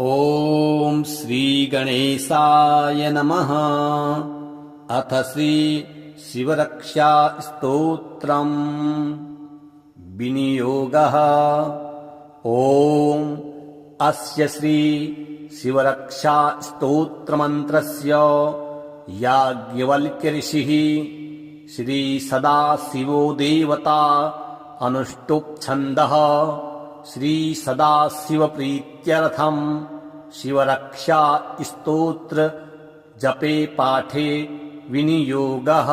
ॐ श्री गणेशाय नमः। अथ श्री शिवरक्षा स्तोत्रम् विनियोगः। ॐ अस्य श्री शिवरक्षा स्तोत्रमन्त्रस्य याज्ञवल्क्य ऋषिः श्री सदाशिवो देवता अनुष्टुप् छन्दः श्री सदाशिव प्रीत्यर्थम् शिवरक्षा स्तोत्र जपे पाठे विनियोगः।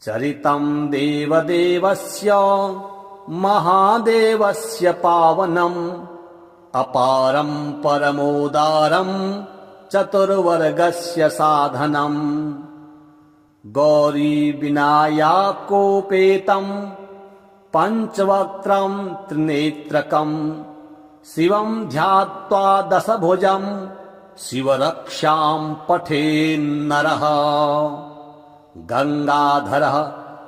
चरितम् देवदेवस्य महादेवस्य पावनम् अपारम् परमोदारम् चतुर्वर्गस्य साधनम् गौरी विनायकोपेतम् पञ्चवक्त्रम् त्रिनेत्रकम् शिवम् ध्यात्वा दशभुजम् शिवरक्षाम् पठेन्नरः। गंगाधरः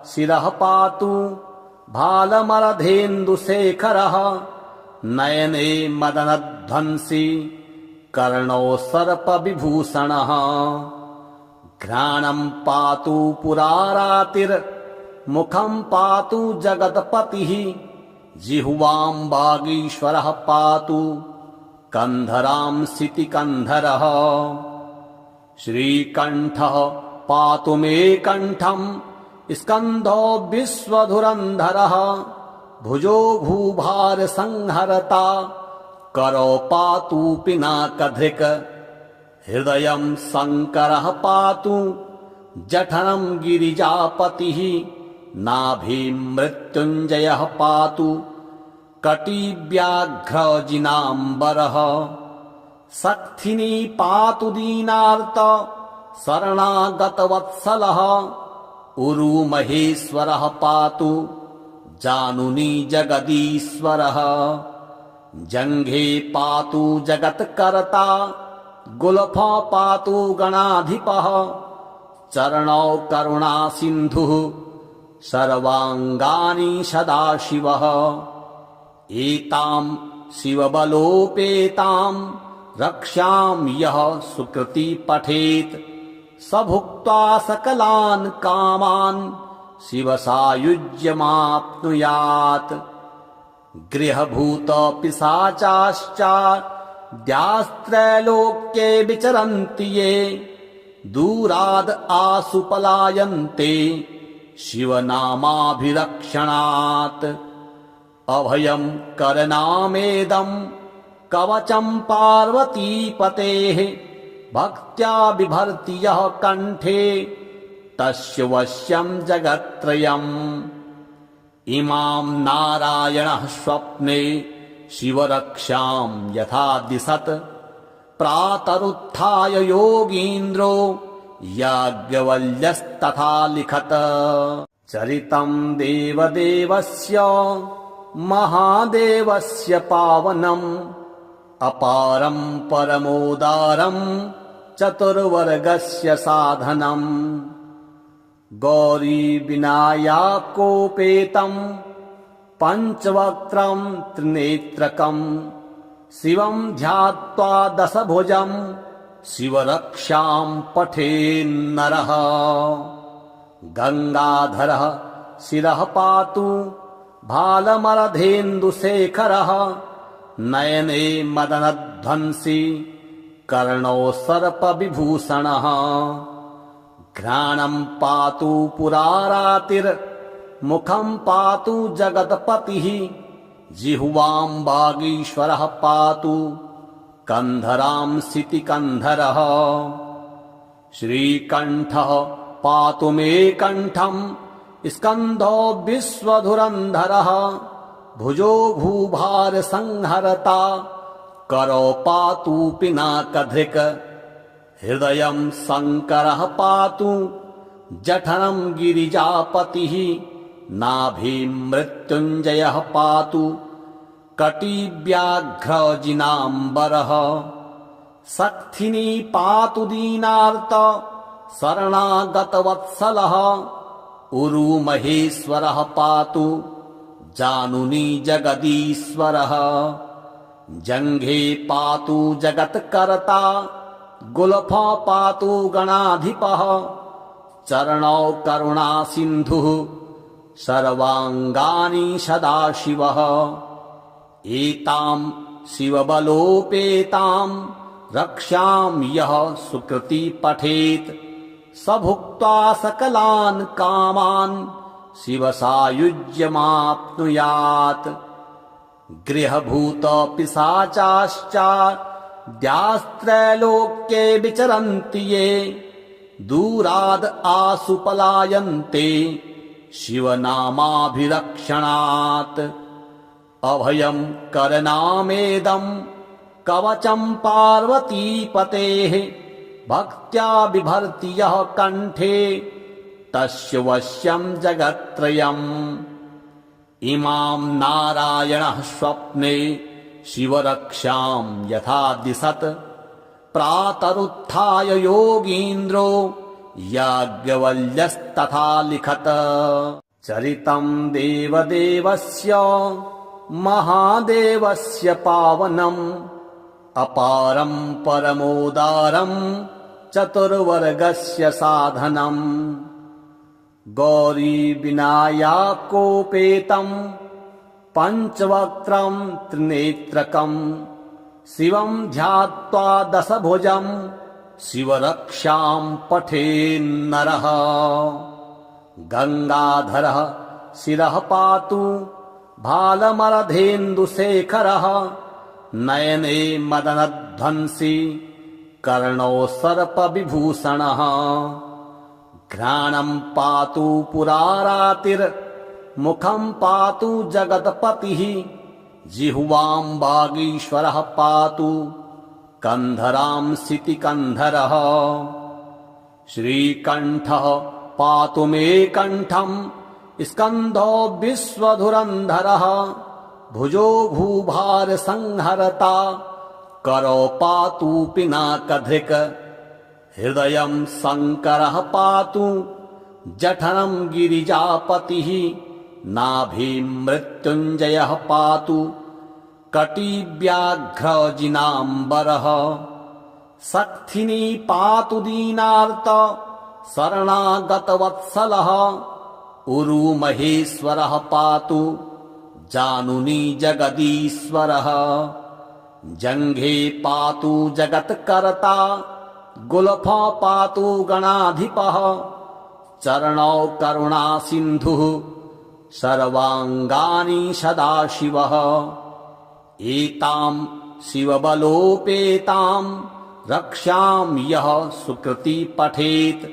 शिरः पातु भालमरधेन्दुशेखरः नयने मदनध्वंसी कर्णौ सर्पविभूषणः। घ्राणम् पातु पुरारातिर्मुखम् पातु जगत्पतिः जिह्वाम् वागीश्वरः पातु कन्धराम् शितिकन्धरः। श्रीकण्ठः पातु मे कण्ठम् स्कन्धो विश्वधुरन्धरः भुजो भूभार संहरता करो पातु पिनाकधृक्। हृदयम् शङ्करः पातु जठरम् गिरिजापतिः नाभिम् मृत्युञ्जयः पातु कटिव्याघ्रजिनाम्बरः। शक्थिनी पातु दीनार्त शरणागतवत्सलः उरुमहेश्वरः पातु जानुनी जगदीश्वरः। जङ्घे पातु जगत्कर्ता गुल्फः पातु गणाधिपः। चरणौ करुणासिन्धुः सर्वाङ्गानि सदाशिवः। एताम् शिवबलोपेताम् रक्षाम् यः सुकृती पठेत् स भुक्त्वा सकलान् कामान् शिवसायुज्यमाप्नुयात्। गृहभूतपिशाचाश्च द्यास्त्रैलोक्ये विचरन्ति ये दूराद् आसु पलायन्ते शिवनामाभिरक्षणात्। अभयम् करनामेदम् कवचम् पार्वतीपतेः भक्त्या बिभर्ति यः कण्ठे तस्य वश्यम् जगत्त्रयम्। इमाम् नारायणः स्वप्ने शिवरक्षाम् यथा दिशत् प्रातरुत्थाय योगीन्द्रो याज्ञवल्क्यस्तथा लिखत्। चरितम् देवदेवस्य महादेवस्य पावनम् अपारम् परमोदारम् चतुर्वर्गस्य साधनम् गौरी विनायकोपेतम् पञ्चवक्त्रम् त्रिनेत्रकम् शिवम् ध्यात्वा दशभुजम् शिवरक्षाम् पठेन्नरः। गंगाधरः शिरः पातु भालमरधेन्दुशेखरः नयने मदनध्वंसी कर्णौ सर्पविभूषणः। घ्राणम् पातु पुरारातिर्मुखम् पातु जगत्पतिः जिह्वाम् वागीश्वरः पातु कन्धराम् शितिकन्धरः। श्रीकण्ठः पातु मे कण्ठम् स्कन्धो विश्वधुरन्धरः भुजो भूभार संहरता करो पातु पिनाकधृक्। हृदयम् शङ्करः पातु जठरम् गिरिजापतिः नाभिम् मृत्युञ्जयः पातु कटिव्याघ्रजिनाम्बरः। शक्थिनी पातु दीनार्त शरणागतवत्सलः उरुमहेश्वरः पातु जानुनी जगदीश्वरः। जङ्घे पातु जगत्कर्ता गुल्फा पातु गणाधिपः चरणौ करुणा सिन्धुः सर्वाङ्गानि सदाशिवः एतां शिवबलोपेतां रक्षां यः सुकृति पठेत् स भुक्त्वा सकलान् कामान् शिवसायुज्यमाप्नुयात् गृहभूतपिशाचाश्चाद्यास्त्रैलोक्ये विचरन्ति ये दूराद् आसु पलायन्ते शिवनामाभिरक्षणात् अभयं करनामेदं कवचं पार्वतीपतेः भक्त्या बिभर्ति यः कण्ठे तस्य वश्यं जगत्त्रयम् इमां नारायणः स्वप्ने शिवरक्षां यथा दिशत् प्रातरुत्थाय योगीन्द्रो याज्ञवल्क्यस्तथा लिखत चरितं देवदेवस्य महादेवस्य पावनम् अपारं परमोदारं चतुर्वर्गस्य साधनम् गौरीविनायकोपेतं पञ्चवक्त्रं त्रिनेत्रकं शिवं ध्यात्वा दशभुजं शिवरक्षां पठेन्नरः गङ्गाधरः शिरः पातु भालमरधेन्दुशेखरः नयने मदनध्वंसी कर्णौ सर्पविभूषणः घ्राणं पातु पुरारातिर्मुखं पातु जगत्पतिः जिह्वां वागीश्वरः पातु कन्धरां सितिकन्धरः श्रीकण्ठः पातु मे कण्ठं स्कन्धो विश्वधुरन्धरः भुजो भूभारसंहरता करो पातु पिनाकधृक् हृदयं शङ्करः पातु जठरं गिरिजापतिः नाभिं मृत्युञ्जयः पातु कटिव्याघ्रजिनाम्बरः शक्थिनी पातु दीनार्त शरणागतवत्सलः उरुमहेश्वरः पातु जानुनी जगदीश्वरः जङ्घे पातु जगत्कर्ता गुल्फा पातु गणाधिपः चरणौ करुणा सिन्धुः सर्वाङ्गानि सदाशिवः एतां शिवबलोपेतां रक्षां यः सुकृति पठेत्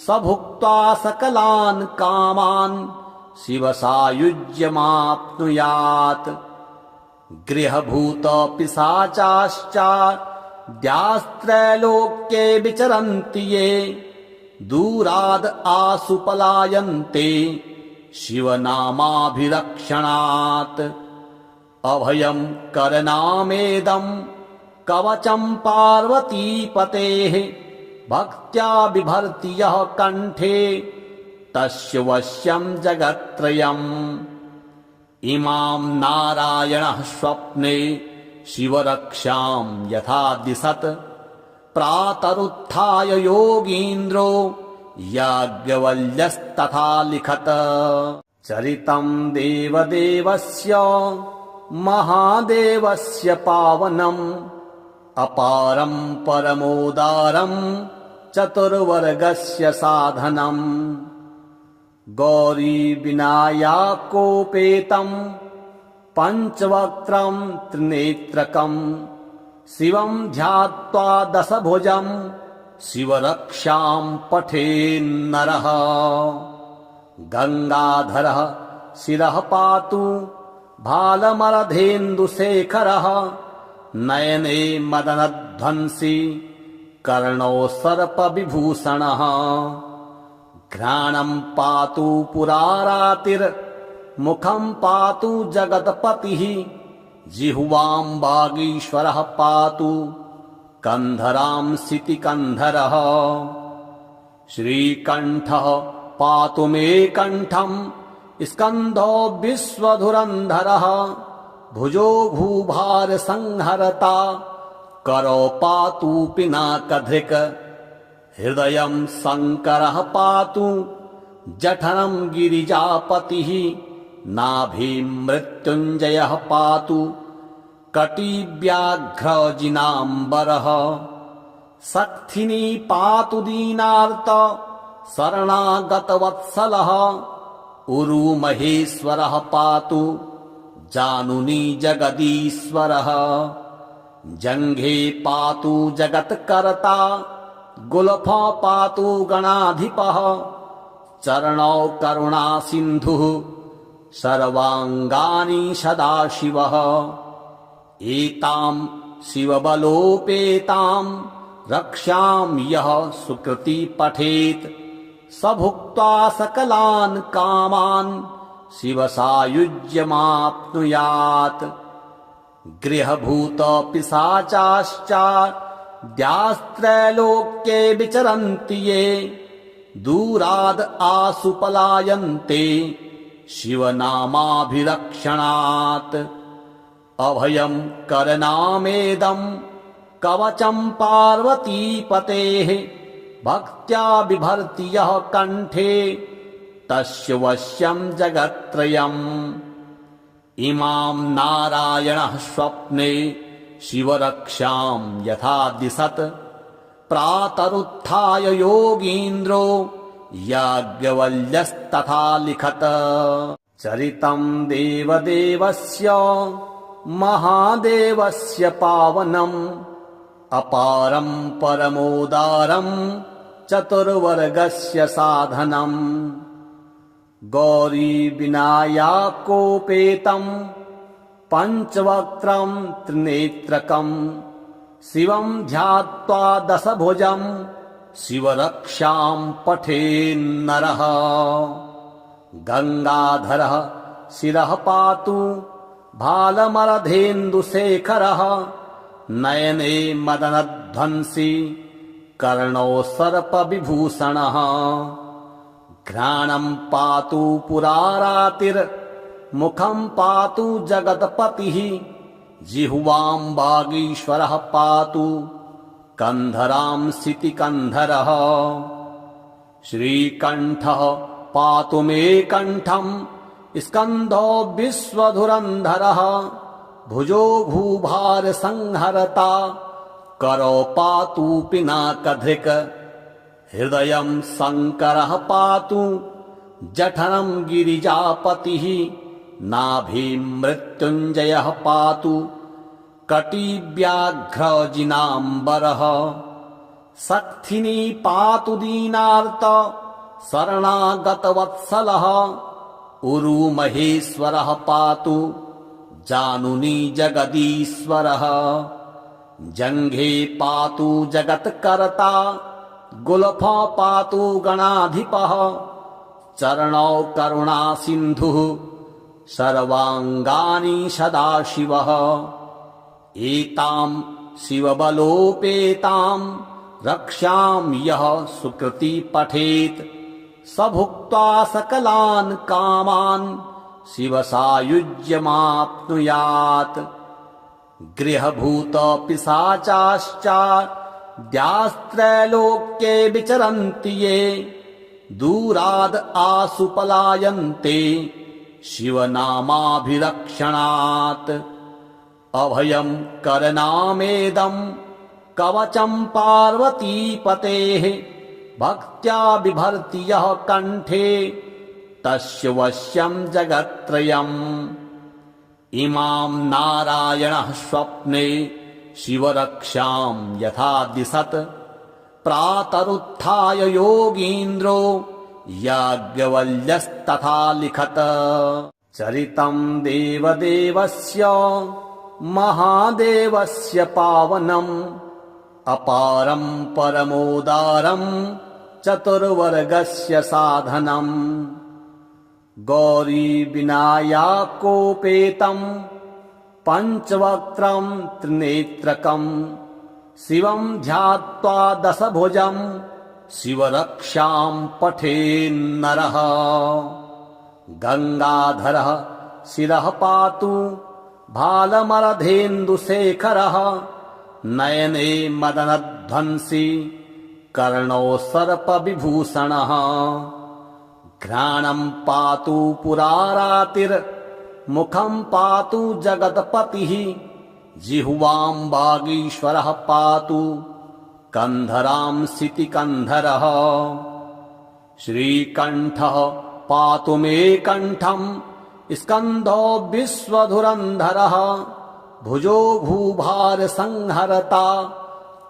स भुक्त्वा सकलान् कामान् शिवसायुज्यमाप्नुयात् गृहभूतपिशाचाश्चाद्यास्त्रैलोक्ये विचरन्ति ये दूराद् आसु पलायन्ते शिवनामाभिरक्षणात् अभयं करनामेदं कवचं पार्वतीपतेः भक्त्या बिभर्ति यः कण्ठे तस्य वश्यं जगत्त्रयम् इमां नारायणः स्वप्ने शिवरक्षां यथा दिशत् प्रातरुत्थाय योगीन्द्रो याज्ञवल्क्यस्तथा लिखत चरितं देवदेवस्य महादेवस्य पावनम् अपारं परमोदारं चतुर्वर्गस्य साधनम् गौरीविनायकोपेतं पञ्चवक्त्रं त्रिनेत्रकं शिवं ध्यात्वा दशभुजं शिवरक्षां पठेन्नरः गङ्गाधरः शिरः पातु भालमरधेन्दुशेखरः नयने मदनध्वंसी कर्णौ सर्पविभूषणः घ्राणं पातु पुरारातिर्मुखं पातु जगत्पतिः जिह्वां वागीश्वरः पातु कन्धरां सितिकन्धरः श्रीकण्ठः पातु मे कण्ठं स्कन्धो विश्वधुरन्धरः भुजो भूभार संहरता करो पातु पिनाकधृक् हृदयं शङ्करः पातु जठरं गिरिजापतिः नाभिं मृत्युञ्जयः पातु कटिव्याघ्रजिनाम्बरः सक्थिनी पातु दीनार्त शरणागतवत्सलः उरुमहेश्वरः पातु जानुनी जगदीश्वरः जङ्घे पातु जगत्कर्ता गुल्फा पातु गणाधिपः चरणौ करुणासिन्धुः सर्वाङ्गानि सदाशिवः एतां शिवबलोपेतां रक्षां यः सुकृति पठेत् स भुक्त्वा सकलान् कामान् शिवसायुज्यमाप्नुयात् गृहभूतपिशाचाश्चाद्यास्त्रैलोक्ये विचरन्ति ये दूराद् आसु पलायन्ते शिवनामाभिरक्षणात् अभयं करनामेदं कवचं पार्वतीपतेः भक्त्या बिभर्ति यः कण्ठे तस्य वश्यं जगत्त्रयम् इमां नारायणः स्वप्ने शिवरक्षां यथा दिशत् प्रातरुत्थाय योगीन्द्रो याज्ञवल्क्यस्तथा लिखत् चरितं देवदेवस्य महादेवस्य पावनम् अपारं परमोदारं चतुर्वर्गस्य साधनम् गौरीविनायकोपेतं पञ्चवक्त्रं त्रिनेत्रकं शिवं ध्यात्वा दशभुजं शिवरक्षां पठेन्नरः गङ्गाधरः शिरः पातु भालमरधेन्दुशेखरः नयने मदनध्वंसी कर्णौ सर्पविभूषणः घ्राणं पातु पुरारातिर्मुखं पातु जगत्पतिः जिह्वां वागीश्वरः पातु कन्धरां सितिकन्धरः श्रीकण्ठः पातु मे कण्ठं स्कन्धो विश्वधुरन्धरः भुजो भूभार संहरता करो पातु पिनाकधृक् हृदयं शङ्करः पातु जठरं गिरिजापतिः नाभिं मृत्युञ्जयः पातु कटिव्याघ्रजिनाम्बरः सक्थिनी पातु दीनार्त शरणागतवत्सलः उरुमहेश्वरः पातु जानुनी जगदीश्वरः जङ्घे पातु जगत्कर्ता गुल्फा पातु गणाधिपः चरणौ करुणासिन्धुः सर्वाङ्गानि सदाशिवः एतां शिवबलोपेतां रक्षां यः सुकृति पठेत् स भुक्त्वा सकलान् कामान् शिवसायुज्यमाप्नुयात् गृहभूतपिशाचाश्चाद्यास्त्रैलोक्ये विचरन्ति ये दूराद् आसु पलायन्ते शिवनामाभिरक्षणात् अभयं करनामेदं कवचं पार्वतीपतेः भक्त्या बिभर्ति यः कण्ठे तस्य वश्यं जगत्त्रयम् इमां नारायणः स्वप्ने शिवरक्षां यथा दिशत् प्रातरुत्थाय योगीन्द्रो याज्ञवल्क्यस्तथा लिखत् चरितं देवदेवस्य महादेवस्य पावनम् अपारं परमोदारं चतुर्वर्गस्य साधनम् गौरीविनायकोपेतं पञ्चवक्त्रं त्रिनेत्रकं शिवं ध्यात्वा दशभुजं शिवरक्षां पठेन्नरः गङ्गाधरः शिरः पातु भालमरधेन्दुशेखरः नयने मदनध्वंसी कर्णौ सर्पविभूषणः घ्राणं पातु पुरारातिर्मुखं पातु जगत्पतिः जिह्वां वागीश्वरः पातु कन्धरांसिति कन्धरः श्रीकण्ठः पातु मे कण्ठं स्कन्धो विश्वधुरन्धरः भुजो भूभारसंहरता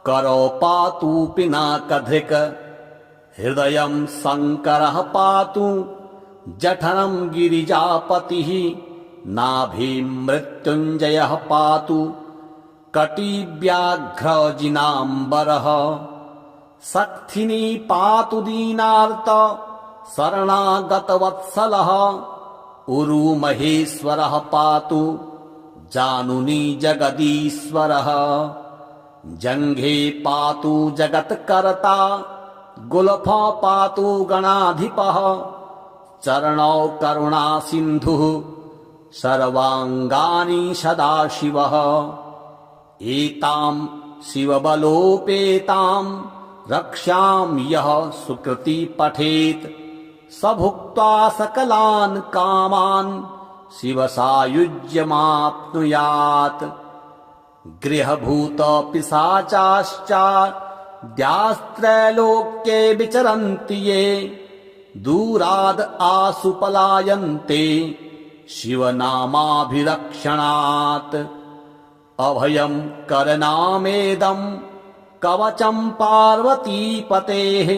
करो पातु पिनाकधृक् हृदयं शङ्करः पातु जठरं गिरिजापतिः नाभिं मृत्युञ्जयः पातु कटिव्याघ्रजिनाम्बरः सक्थिनी पातु दीनार्त शरणागतवत्सलः उरुमहेश्वरः पातु जानुनी जगदीश्वरः जङ्घे पातु जगत्कर्ता गुल्फा पातु गणाधिपः चरणौ करुणासिन्धुः सर्वाङ्गानि सदाशिवः एतां शिवबलोपेतां रक्षां यः सुकृति पठेत् स भुक्त्वा सकलान् कामान् शिवसायुज्यमाप्नुयात् गृहभूतपिशाचाश्चाद्यास्त्रैलोक्ये विचरन्ति ये दूराद् आसु पलायन्ते शिवनामाभिरक्षणात् अभयं करनामेदं कवचं पार्वतीपतेः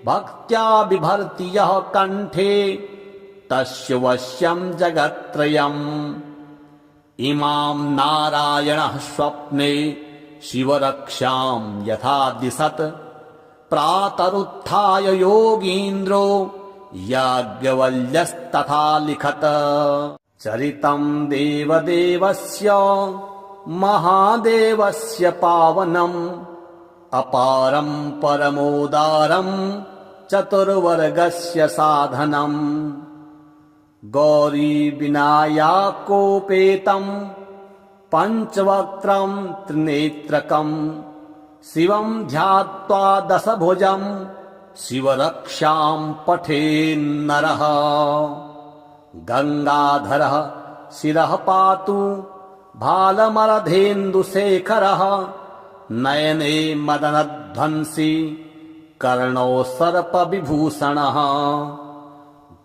भक्त्या बिभर्ति यः कण्ठे तस्य वश्यं जगत्त्रयम् इमां नारायणः स्वप्ने शिवरक्षां यथा दिशत् प्रातरुत्थाय योगीन्द्रो याज्ञवल्क्यस्तथा लिखत चरितं देवदेवस्य महादेवस्य पावनम् अपारं परमोदारं चतुर्वर्गस्य साधनम् गौरीविनायकोपेतं पञ्चवक्त्रं त्रिनेत्रकं शिवं ध्यात्वा दशभुजं शिवरक्षां पठेन्नरः गङ्गाधरः शिरः पातु भालमरधेन्दुशेखरः नयने मदनध्वंसी कर्णौ सर्पविभूषणः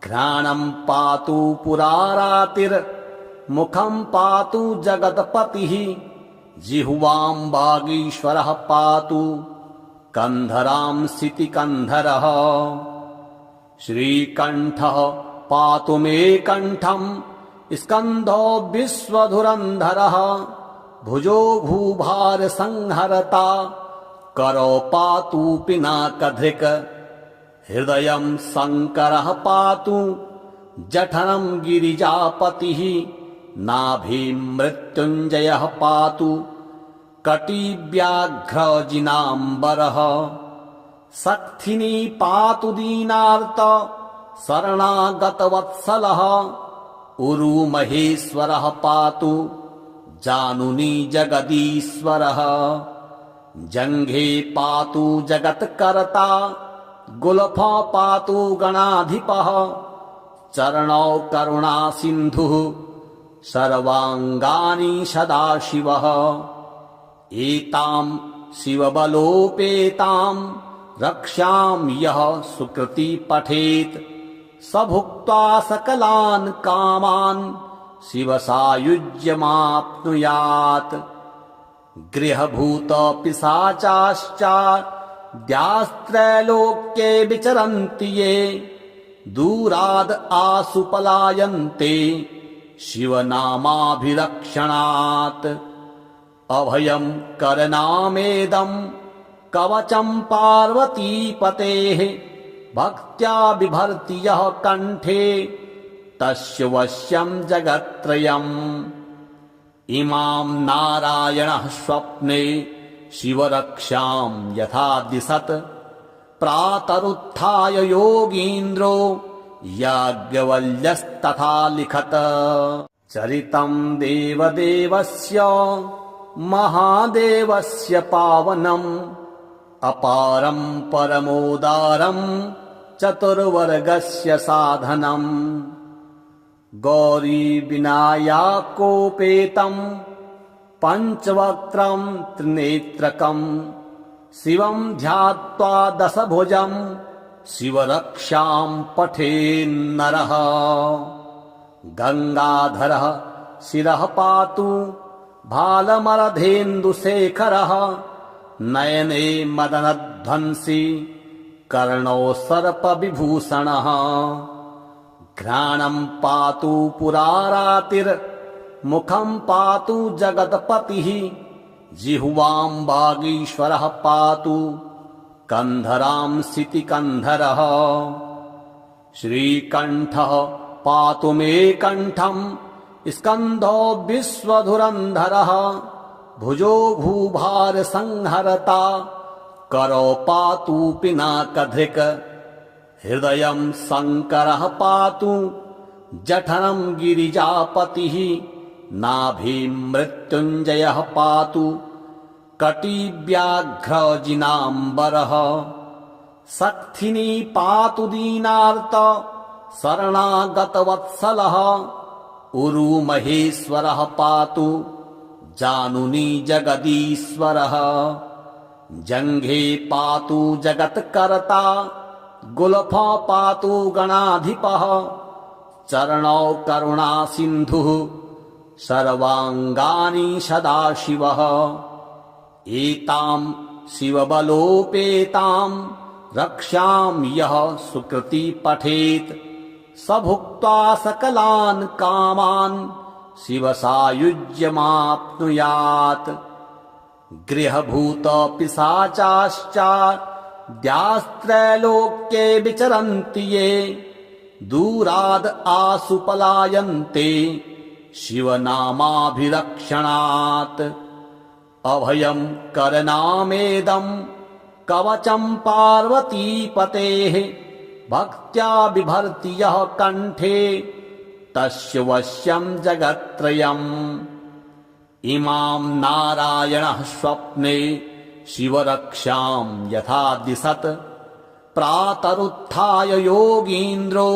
घ्राणं पातु पुरारातिर्मुखं पातु जगत्पतिः जिह्वां वागीश्वरः पातु कन्धरांसिति कन्धरः श्रीकण्ठः पातु मे कण्ठं स्कन्धो विश्वधुरन्धरः भुजो भूभारसंहरता करो पातु पिनाकधृक् हृदयं शङ्करः पातु जठरं गिरिजापतिः नाभिं मृत्युञ्जयः पातु कटिव्याघ्रजिनाम्बरः सक्थिनी पातु दीनार्त शरणागतवत्सलः उरुमहेश्वरः पातु जानुनी जगदीश्वरः जङ्घे पातु जगत्कर्ता गुल्फा पातु गणाधिपः चरणौ करुणासिन्धुः सर्वाङ्गानि सदाशिवः एतां शिवबलोपेतां रक्षां यः सुकृति पठेत् स भुक्त्वा सकलान् कामान् शिवसायुज्यमाप्नुयात् गृहभूतपिशाचाश्चाद्यास्त्रैलोक्ये विचरन्ति ये दूराद् आसु पलायन्ते शिवनामाभिरक्षणात् अभयं करनामेदं कवचं पार्वतीपतेः भक्त्या बिभर्ति यः कण्ठे तस्य वश्यं जगत्त्रयम् इमां नारायणः स्वप्ने शिवरक्षां यथा दिशत् प्रातरुत्थाय योगीन्द्रो याज्ञवल्क्यस्तथा लिखत चरितं देवदेवस्य महादेवस्य पावनम् अपारं परमोदारं चतुर्वर्गस्य साधनम् गौरीविनायकोपेतं पञ्चवक्त्रं त्रिनेत्रकम् शिवं ध्यात्वा दशभुजं शिवरक्षां पठेन्नरः गंगाधरः शिरः पातु भालमरधेन्दुशेखरः नयने मदनध्वंसी कर्णौ सर्पविभूषणः घ्राणं पातु पुरारातिर्मुखं पातु जगत्पतिः जिह्वां वागीश्वरः पातु कन्धरांसिति कन्धरः श्रीकण्ठः पातु मे कण्ठं स्कन्धो विश्वधुरन्धरः भुजो भूभारसंहरता करो पातु पिनाकधृक् हृदयं शङ्करः पातु जठरं गिरिजापतिः नाभिं मृत्युञ्जयः पातु कटिव्याघ्रजिनाम्बरः सक्थिनी पातु दीनार्त शरणागतवत्सलः उरुमहेश्वरः पातु जानुनी जगदीश्वरः जङ्घे पातु जगत्कर्ता गुल्फा पातु गणाधिपः चरणौ करुणासिन्धुः सर्वाङ्गानि सदाशिवः एतां शिवबलोपेतां रक्षां यः सुकृति पठेत् स भुक्त्वा सकलान् कामान् शिवसायुज्यमाप्नुयात् गृहभूतपिशाचाश्चाद्यास्त्रैलोक्ये विचरन्ति ये दूराद् आसु पलायन्ते शिवनामाभिरक्षणात् अभयं करनामेदं कवचं पार्वतीपतेः भक्त्या बिभर्ति यः कण्ठे तस्य वश्यं जगत्त्रयम् इमां नारायणः स्वप्ने शिवरक्षां यथा दिशत् प्रातरुत्थाय योगीन्द्रो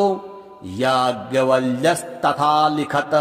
याज्ञवल्क्यस्तथा लिखत्।